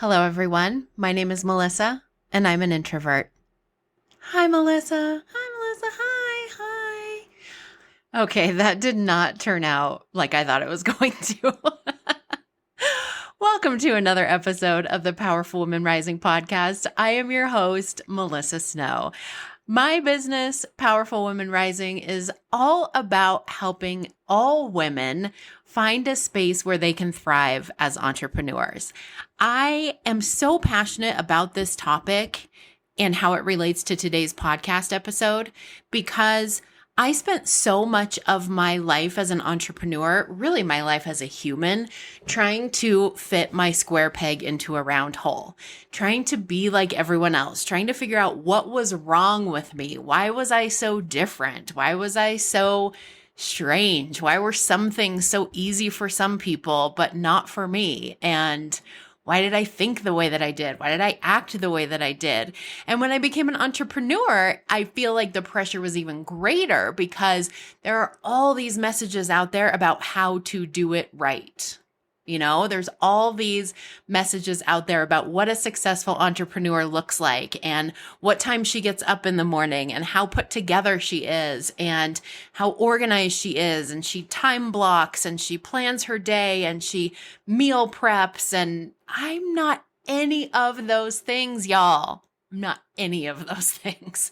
Hello, everyone. My name is Melissa, and I'm an introvert. Hi, Melissa. Hi, Melissa. Hi. Hi. Okay, that did not turn out like I thought it was going to. Welcome to another episode of the Powerful Women Rising podcast. I am your host, Melissa Snow. My business, Powerful Women Rising, is all about helping all women find a space where they can thrive as entrepreneurs. I am so passionate about this topic and how it relates to today's podcast episode because I spent so much of my life as an entrepreneur, really my life as a human, trying to fit my square peg into a round hole, trying to be like everyone else, trying to figure out what was wrong with me. Why was I so different? Why was I so strange? Why were some things so easy for some people, but not for me? And why did I think the way that I did? Why did I act the way that I did? And when I became an entrepreneur, I feel like the pressure was even greater because there are all these messages out there about how to do it right. You know, there's all these messages out there about what a successful entrepreneur looks like and what time she gets up in the morning and how put together she is and how organized she is. And she time blocks and she plans her day and she meal preps. And I'm not any of those things, y'all. I'm not any of those things.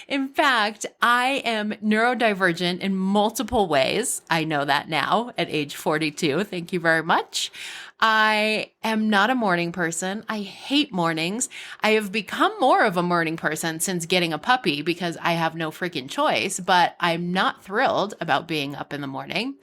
In fact, I am neurodivergent in multiple ways. I know that now at age 42. Thank you very much. I am not a morning person. I hate mornings. I have become more of a morning person since getting a puppy because I have no freaking choice, but I'm not thrilled about being up in the morning.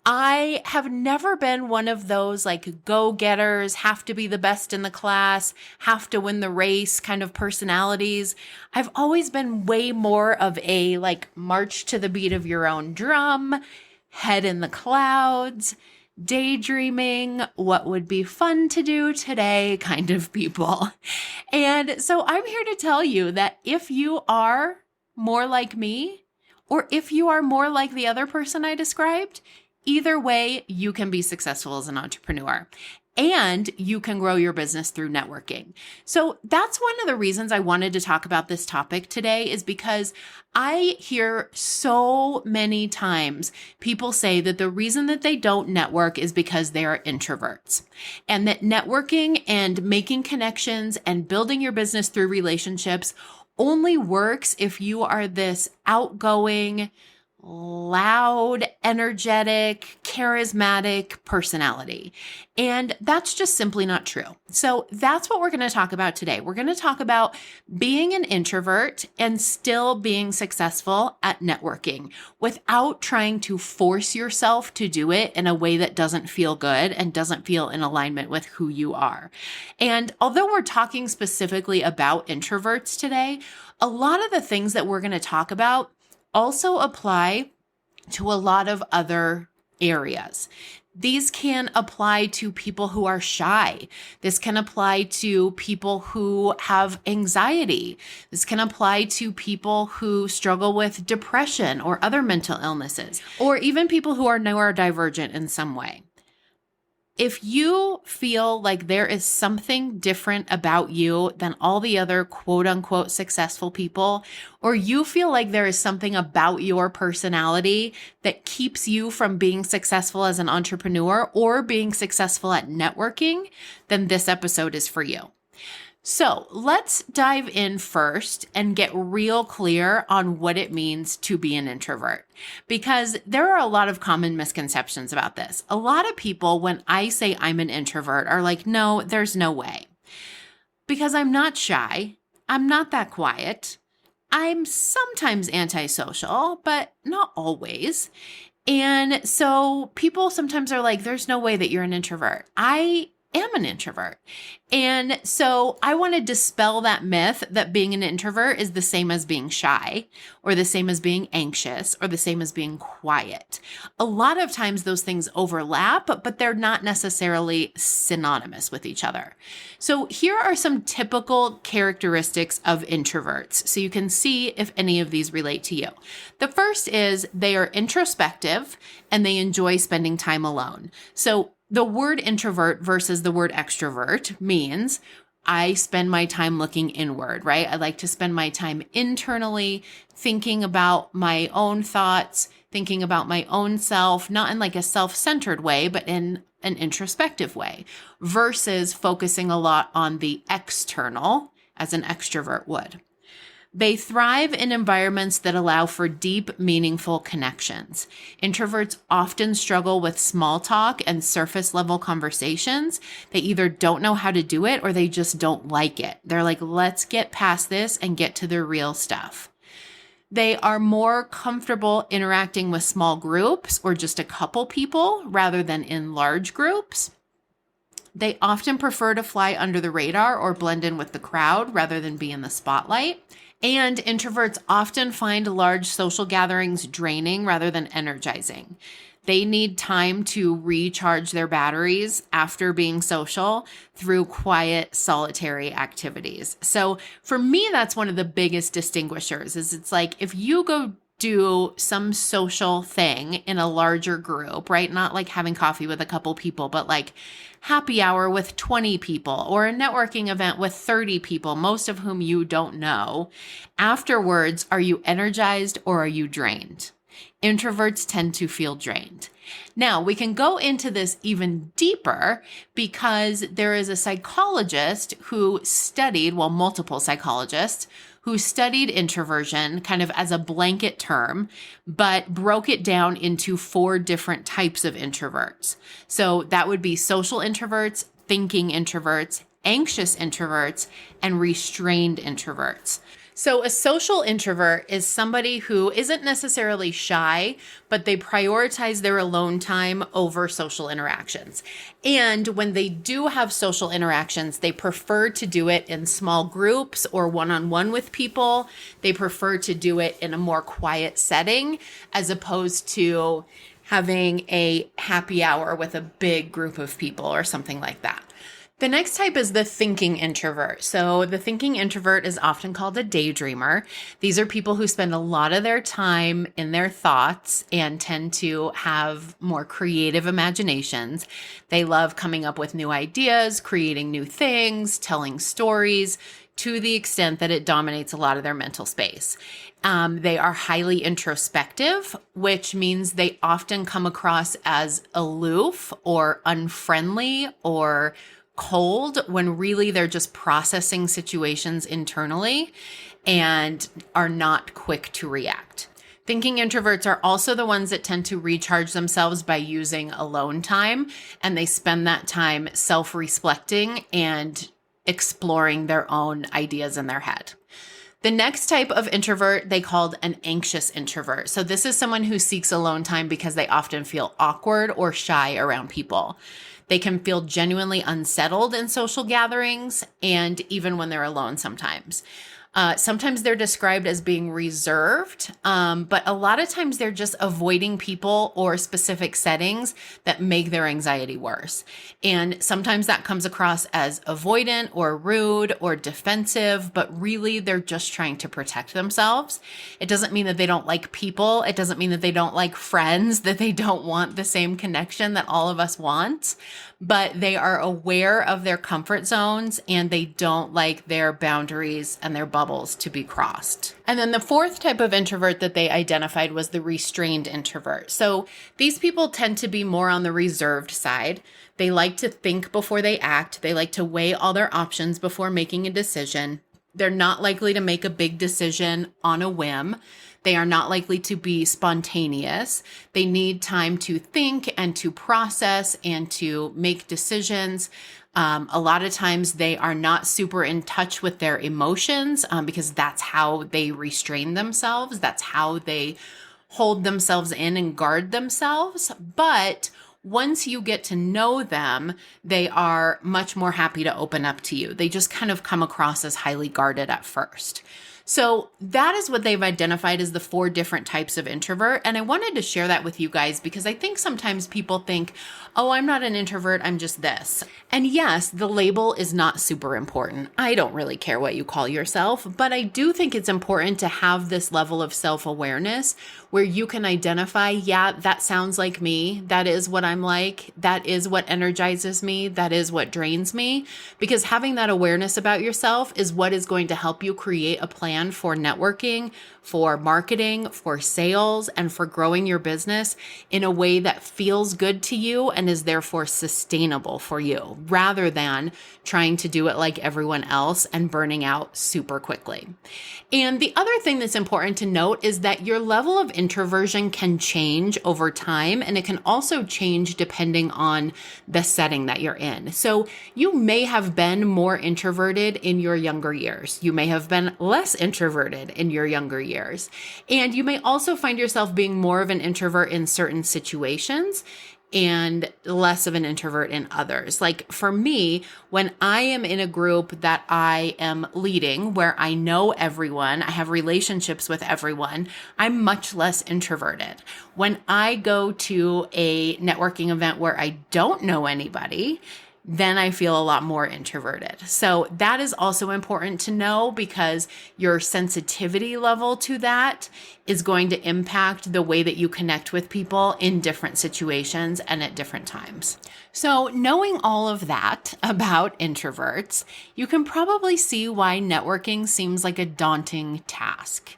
I have never been one of those like go-getters, have to be the best in the class, have to win the race kind of personalities. I've always been way more of a like march to the beat of your own drum, head in the clouds, daydreaming, what would be fun to do today kind of people. And so I'm here to tell you that if you are more like me, or if you are more like the other person I described, either way, you can be successful as an entrepreneur and you can grow your business through networking. So that's one of the reasons I wanted to talk about this topic today is because I hear so many times people say that the reason that they don't network is because they are introverts and that networking and making connections and building your business through relationships only works if you are this outgoing, loud, energetic, charismatic personality. And that's just simply not true. So that's what we're going to talk about today. We're going to talk about being an introvert and still being successful at networking without trying to force yourself to do it in a way that doesn't feel good and doesn't feel in alignment with who you are. And although we're talking specifically about introverts today, a lot of the things that we're going to talk about also apply to a lot of other areas. These can apply to people who are shy. This can apply to people who have anxiety. This can apply to people who struggle with depression or other mental illnesses, or even people who are neurodivergent in some way. If you feel like there is something different about you than all the other quote unquote successful people, or you feel like there is something about your personality that keeps you from being successful as an entrepreneur or being successful at networking, then this episode is for you. So let's dive in first and get real clear on what it means to be an introvert, because there are a lot of common misconceptions about this. A lot of people, when I say I'm an introvert, are like, no, there's no way. Because I'm not shy. I'm not that quiet. I'm sometimes antisocial, but not always. And so people sometimes are like, there's no way that you're an introvert. I am an introvert. And so I want to dispel that myth that being an introvert is the same as being shy or the same as being anxious or the same as being quiet. A lot of times those things overlap, but they're not necessarily synonymous with each other. So here are some typical characteristics of introverts so you can see if any of these relate to you. The first is they are introspective and they enjoy spending time alone. So The word introvert versus the word extrovert means I spend my time looking inward, right? I like to spend my time internally thinking about my own thoughts, thinking about my own self, not in like a self-centered way, but in an introspective way, versus focusing a lot on the external as an extrovert would. They thrive in environments that allow for deep, meaningful connections. Introverts often struggle with small talk and surface level conversations. They either don't know how to do it or they just don't like it. They're like, let's get past this and get to the real stuff. They are more comfortable interacting with small groups or just a couple people rather than in large groups. They often prefer to fly under the radar or blend in with the crowd rather than be in the spotlight. And introverts often find large social gatherings draining rather than energizing. They need time to recharge their batteries after being social through quiet, solitary activities. So for me, that's one of the biggest distinguishers is it's like if you go do some social thing in a larger group, right? Not like having coffee with a couple people, but like happy hour with 20 people or a networking event with 30 people, most of whom you don't know. Afterwards, are you energized or are you drained? Introverts tend to feel drained. Now, we can go into this even deeper because there is a psychologist who studied, well, multiple psychologists who studied introversion kind of as a blanket term, but broke it down into 4 different types of introverts. So that would be social introverts, thinking introverts, anxious introverts, and restrained introverts. So a social introvert is somebody who isn't necessarily shy, but they prioritize their alone time over social interactions. And when they do have social interactions, they prefer to do it in small groups or one-on-one with people. They prefer to do it in a more quiet setting as opposed to having a happy hour with a big group of people or something like that. The next type is the thinking introvert. So the thinking introvert is often called a daydreamer. These are people who spend a lot of their time in their thoughts and tend to have more creative imaginations. They love coming up with new ideas, creating new things, telling stories to the extent that it dominates a lot of their mental space. They are highly introspective, which means they often come across as aloof or unfriendly or cold when really they're just processing situations internally and are not quick to react. Thinking introverts are also the ones that tend to recharge themselves by using alone time, and they spend that time self-reflecting and exploring their own ideas in their head. The next type of introvert they called an anxious introvert. So this is someone who seeks alone time because they often feel awkward or shy around people. They can feel genuinely unsettled in social gatherings and even when they're alone sometimes. Sometimes they're described as being reserved, but a lot of times they're just avoiding people or specific settings that make their anxiety worse. And sometimes that comes across as avoidant or rude or defensive, but really they're just trying to protect themselves. It doesn't mean that they don't like people. It doesn't mean that they don't like friends, that they don't want the same connection that all of us want, but they are aware of their comfort zones and they don't like their boundaries and their bubbles to be crossed. And then the fourth type of introvert that they identified was the restrained introvert. So these people tend to be more on the reserved side. They like to think before they act. They like to weigh all their options before making a decision. They're not likely to make a big decision on a whim. They are not likely to be spontaneous. They need time to think and to process and to make decisions. A lot of times they are not super in touch with their emotions because that's how they restrain themselves. That's how they hold themselves in and guard themselves. But once you get to know them, they are much more happy to open up to you. They just kind of come across as highly guarded at first. So that is what they've identified as the 4 different types of introvert. And I wanted to share that with you guys because I think sometimes people think, oh, I'm not an introvert, I'm just this. And yes, the label is not super important. I don't really care what you call yourself, but I do think it's important to have this level of self-awareness where you can identify, yeah, that sounds like me. That is what I'm like. That is what energizes me. That is what drains me. Because having that awareness about yourself is what is going to help you create a plan for networking, for marketing, for sales, and for growing your business in a way that feels good to you and is therefore sustainable for you, rather than trying to do it like everyone else and burning out super quickly. And the other thing that's important to note is that your level of introversion can change over time, and it can also change depending on the setting that you're in. So you may have been more introverted in your younger years. You may have been less introverted in your younger years. And you may also find yourself being more of an introvert in certain situations and less of an introvert in others. Like for me, when I am in a group that I am leading, where I know everyone, I have relationships with everyone, I'm much less introverted. When I go to a networking event where I don't know anybody, then I feel a lot more introverted. So that is also important to know because your sensitivity level to that is going to impact the way that you connect with people in different situations and at different times. So knowing all of that about introverts, you can probably see why networking seems like a daunting task.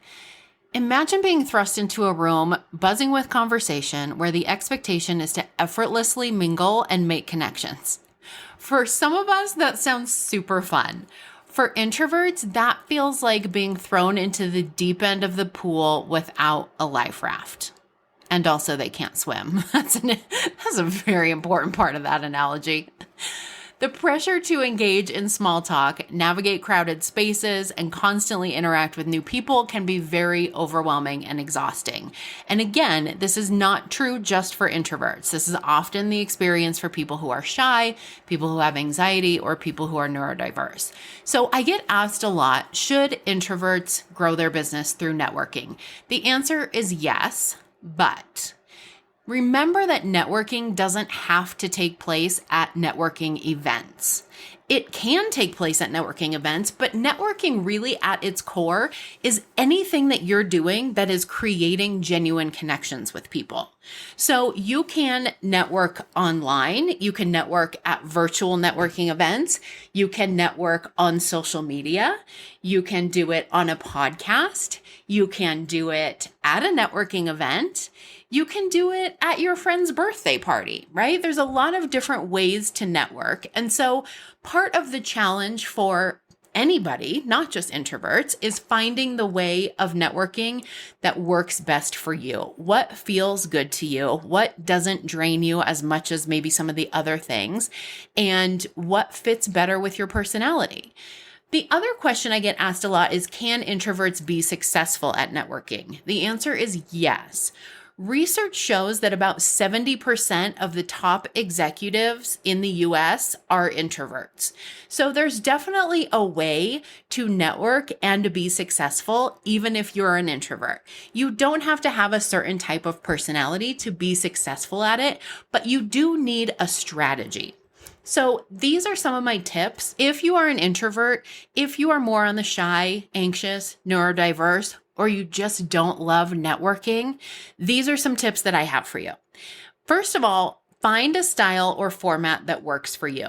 Imagine being thrust into a room buzzing with conversation where the expectation is to effortlessly mingle and make connections. For some of us, that sounds super fun. For introverts, that feels like being thrown into the deep end of the pool without a life raft. And also they can't swim. That's a very important part of that analogy. The pressure to engage in small talk, navigate crowded spaces, and constantly interact with new people can be very overwhelming and exhausting. And again, this is not true just for introverts. This is often the experience for people who are shy, people who have anxiety, or people who are neurodiverse. So I get asked a lot, should introverts grow their business through networking? The answer is yes, but remember that networking doesn't have to take place at networking events. It can take place at networking events, but networking really at its core is anything that you're doing that is creating genuine connections with people. So you can network online, you can network at virtual networking events, you can network on social media, you can do it on a podcast, you can do it at a networking event. You can do it at your friend's birthday party, right? There's a lot of different ways to network. And so part of the challenge for anybody, not just introverts, is finding the way of networking that works best for you. What feels good to you? What doesn't drain you as much as maybe some of the other things? And what fits better with your personality? The other question I get asked a lot is, can introverts be successful at networking? The answer is yes. Research shows that about 70% of the top executives in the US are introverts. So there's definitely a way to network and to be successful, even if you're an introvert. You don't have to have a certain type of personality to be successful at it, but you do need a strategy. So these are some of my tips. If you are an introvert, if you are more on the shy, anxious, neurodiverse, or you just don't love networking, these are some tips that I have for you. First of all, find a style or format that works for you.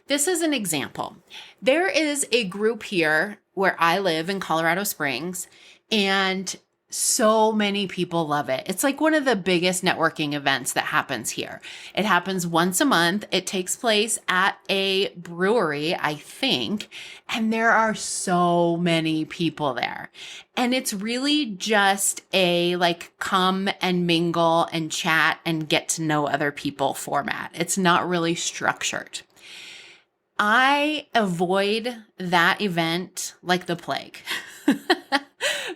This is an example. There is a group here where I live in Colorado Springs, and so many people love it. It's like one of the biggest networking events that happens here. It happens once a month. It takes place at a brewery, I think, and there are so many people there. And it's really just a come and mingle and chat and get to know other people format. It's not really structured. I avoid that event like the plague.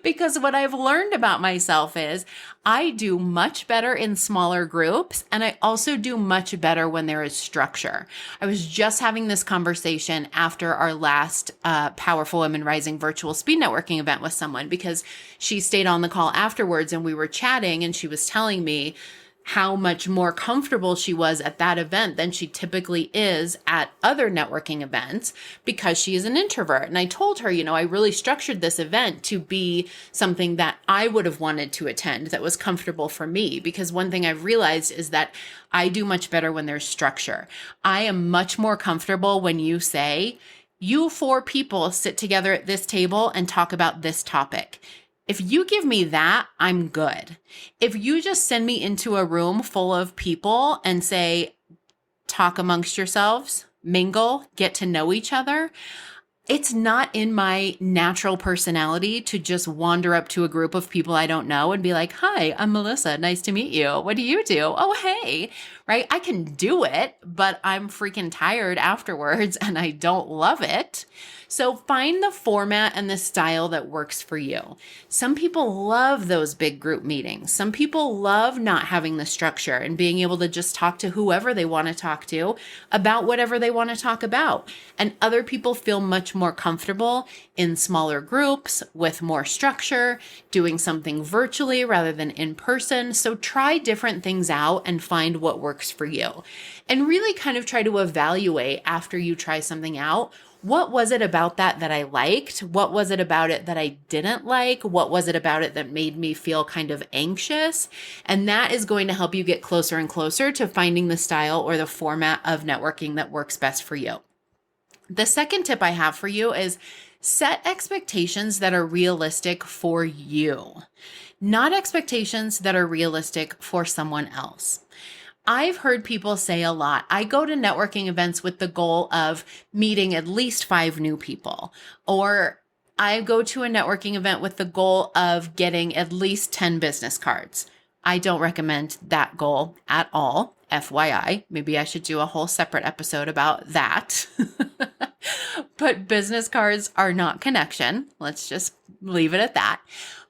Because what I've learned about myself is I do much better in smaller groups, and I also do much better when there is structure. I was just having this conversation after our last Powerful Women Rising virtual speed networking event with someone, because she stayed on the call afterwards and we were chatting, and she was telling me how much more comfortable she was at that event than she typically is at other networking events because she is an introvert. And I told her, I really structured this event to be something that I would have wanted to attend that was comfortable for me. Because one thing I've realized is that I do much better when there's structure. I am much more comfortable when you say, you 4 people sit together at this table and talk about this topic. If you give me that, I'm good. If you just send me into a room full of people and say, talk amongst yourselves, mingle, get to know each other, it's not in my natural personality to just wander up to a group of people I don't know and be like, hi, I'm Melissa. Nice to meet you. What do you do? Oh, hey, right? I can do it, but I'm freaking tired afterwards and I don't love it. So find the format and the style that works for you. Some people love those big group meetings. Some people love not having the structure and being able to just talk to whoever they want to talk to about whatever they want to talk about. And other people feel much more comfortable in smaller groups with more structure, doing something virtually rather than in person. So try different things out and find what works for you. And really kind of try to evaluate after you try something out. What was it about that I liked? What was it about it that I didn't like? What was it about it that made me feel kind of anxious? And that is going to help you get closer and closer to finding the style or the format of networking that works best for you. The second tip I have for you is set expectations that are realistic for you, not expectations that are realistic for someone else. I've heard people say a lot, I go to networking events with the goal of meeting at least 5 new people, or I go to a networking event with the goal of getting at least 10 business cards. I don't recommend that goal at all. FYI, maybe I should do a whole separate episode about that. But business cards are not connection. Let's just leave it at that.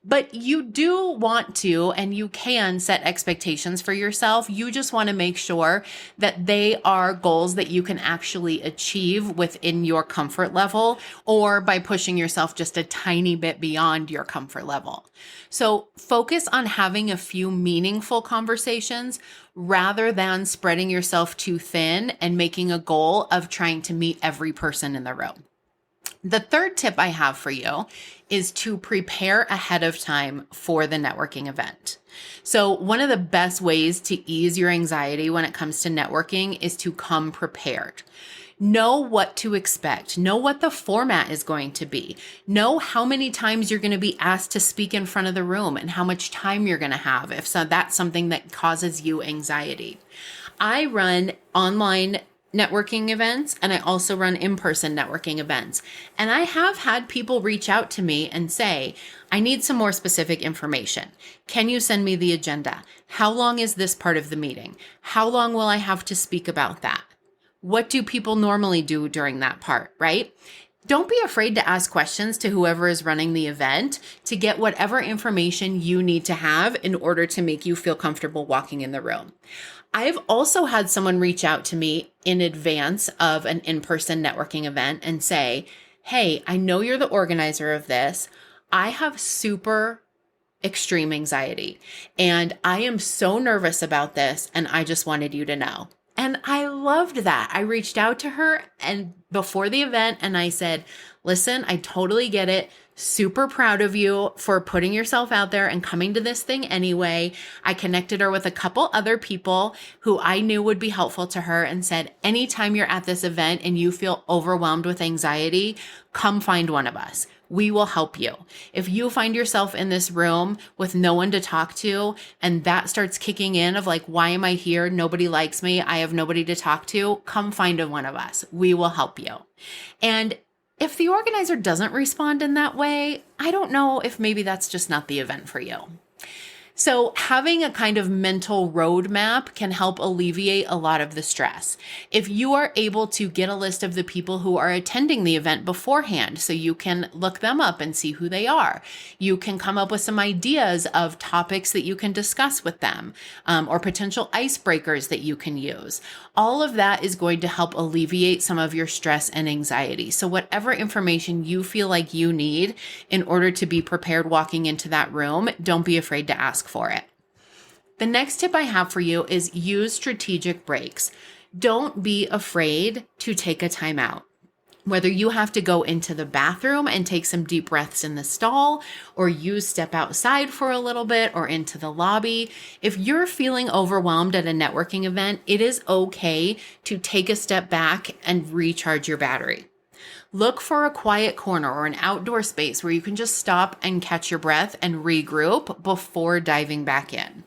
But you do want to, and you can set expectations for yourself. You just want to make sure that they are goals that you can actually achieve within your comfort level, or by pushing yourself just a tiny bit beyond your comfort level. So focus on having a few meaningful conversations rather than spreading yourself too thin and making a goal of trying to meet every person in the room. The third tip I have for you is to prepare ahead of time for the networking event. So one of the best ways to ease your anxiety when it comes to networking is to come prepared. Know what to expect. Know what the format is going to be. Know how many times you're going to be asked to speak in front of the room and how much time you're going to have if so that's something that causes you anxiety. I run online networking events, and I also run in-person networking events. And I have had people reach out to me and say, I need some more specific information. Can you send me the agenda? How long is this part of the meeting? How long will I have to speak about that? What do people normally do during that part, right? Don't be afraid to ask questions to whoever is running the event to get whatever information you need to have in order to make you feel comfortable walking in the room. I've also had someone reach out to me in advance of an in-person networking event and say, hey, I know you're the organizer of this. I have super extreme anxiety and I am so nervous about this, and I just wanted you to know. And I loved that. I reached out to her and before the event and I said, listen, I totally get it. Super proud of you for putting yourself out there and coming to this thing anyway. I connected her with a couple other people who I knew would be helpful to her and said, anytime you're at this event and you feel overwhelmed with anxiety, come find one of us. We will help you. If you find yourself in this room with no one to talk to, and that starts kicking in of like, why am I here? Nobody likes me. I have nobody to talk to. Come find one of us. We will help you. And if the organizer doesn't respond in that way, I don't know if maybe that's just not the event for you. So having a kind of mental roadmap can help alleviate a lot of the stress. If you are able to get a list of the people who are attending the event beforehand, so you can look them up and see who they are, you can come up with some ideas of topics that you can discuss with them, or potential icebreakers that you can use. All of that is going to help alleviate some of your stress and anxiety. So whatever information you feel like you need in order to be prepared walking into that room, don't be afraid to ask for it. The next tip I have for you is use strategic breaks. Don't be afraid to take a time out. Whether you have to go into the bathroom and take some deep breaths in the stall, or you step outside for a little bit or into the lobby, if you're feeling overwhelmed at a networking event, it is okay to take a step back and recharge your battery. Look for a quiet corner or an outdoor space where you can just stop and catch your breath and regroup before diving back in.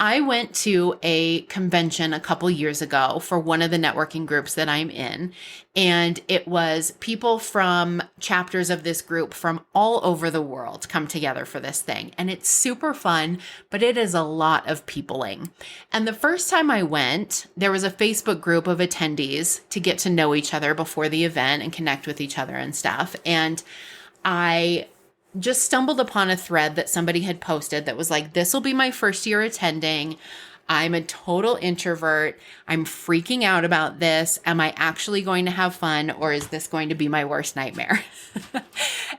I went to a convention a couple years ago for one of the networking groups that I'm in, and it was people from chapters of this group from all over the world come together for this thing. And it's super fun, but it is a lot of peopling. And the first time I went, there was a Facebook group of attendees to get to know each other before the event and connect with each other and stuff. And I just stumbled upon a thread that somebody had posted that was like, this will be my first year attending. I'm a total introvert. I'm freaking out about this. Am I actually going to have fun, or is this going to be my worst nightmare?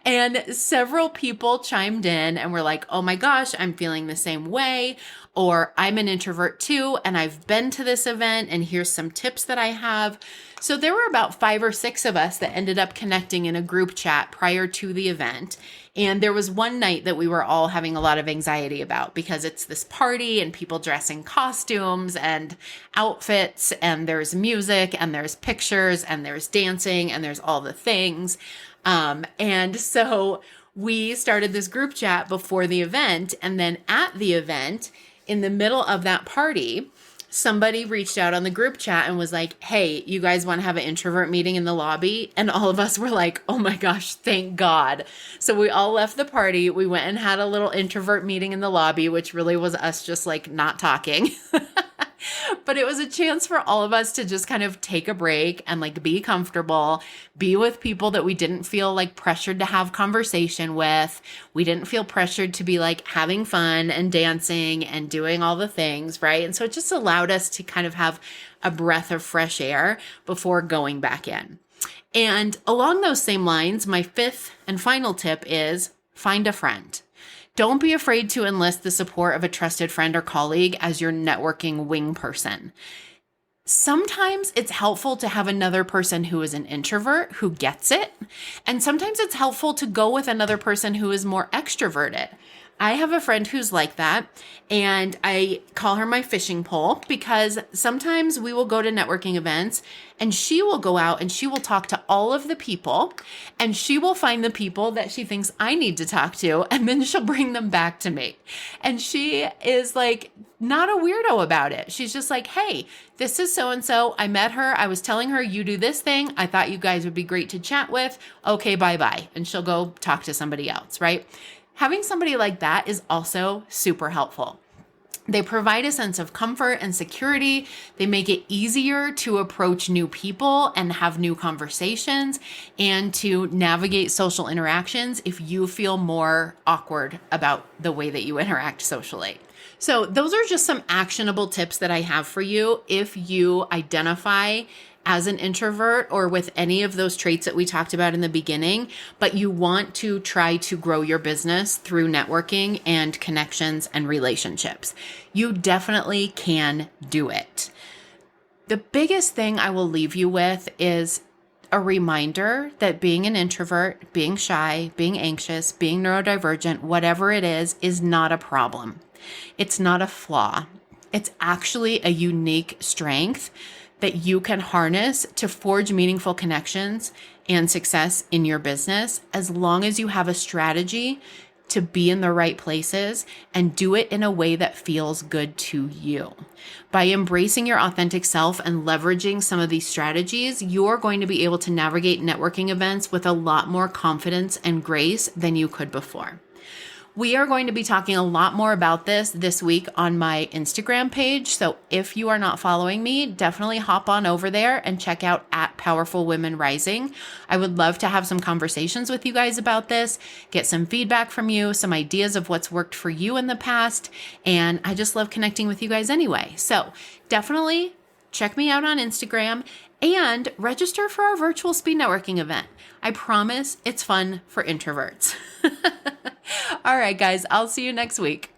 And several people chimed in and were like, oh my gosh, I'm feeling the same way. Or I'm an introvert too, and I've been to this event, and here's some tips that I have. So there were about 5 or 6 of us that ended up connecting in a group chat prior to the event. And there was one night that we were all having a lot of anxiety about, because it's this party and people dress in costumes and outfits, and there's music and there's pictures and there's dancing and there's all the things. And so we started this group chat before the event. And then at the event, in the middle of that party, somebody reached out on the group chat and was like, hey, you guys want to have an introvert meeting in the lobby? And all of us were like, oh my gosh, thank God. So we all left the party. We went and had a little introvert meeting in the lobby, which really was us just like not talking. But it was a chance for all of us to just kind of take a break and like be comfortable, be with people that we didn't feel like pressured to have conversation with. We didn't feel pressured to be like having fun and dancing and doing all the things, right? And so it just allowed us to kind of have a breath of fresh air before going back in. And along those same lines, my 5th and final tip is find a friend. Don't be afraid to enlist the support of a trusted friend or colleague as your networking wing person. Sometimes it's helpful to have another person who is an introvert who gets it. And sometimes it's helpful to go with another person who is more extroverted. I have a friend who's like that, and I call her my fishing pole, because sometimes we will go to networking events and she will go out and she will talk to all of the people, and she will find the people that she thinks I need to talk to, and then she'll bring them back to me. And she is like not a weirdo about it. She's just like, hey, this is so-and-so. I met her. I was telling her you do this thing. I thought you guys would be great to chat with. Okay, bye-bye. And she'll go talk to somebody else, right? Having somebody like that is also super helpful. They provide a sense of comfort and security. They make it easier to approach new people and have new conversations, and to navigate social interactions if you feel more awkward about the way that you interact socially. So those are just some actionable tips that I have for you if you identify as an introvert or with any of those traits that we talked about in the beginning, but you want to try to grow your business through networking and connections and relationships. You definitely can do it. The biggest thing I will leave you with is a reminder that being an introvert, being shy, being anxious, being neurodivergent, whatever it is not a problem. It's not a flaw. It's actually a unique strength that you can harness to forge meaningful connections and success in your business, as long as you have a strategy to be in the right places and do it in a way that feels good to you. By embracing your authentic self and leveraging some of these strategies, you're going to be able to navigate networking events with a lot more confidence and grace than you could before. We are going to be talking a lot more about this week on my Instagram page. So if you are not following me, definitely hop on over there and check out at Powerful Women Rising. I would love to have some conversations with you guys about this, get some feedback from you, some ideas of what's worked for you in the past. And I just love connecting with you guys anyway. So definitely check me out on Instagram and register for our virtual speed networking event. I promise it's fun for introverts. All right, guys, I'll see you next week.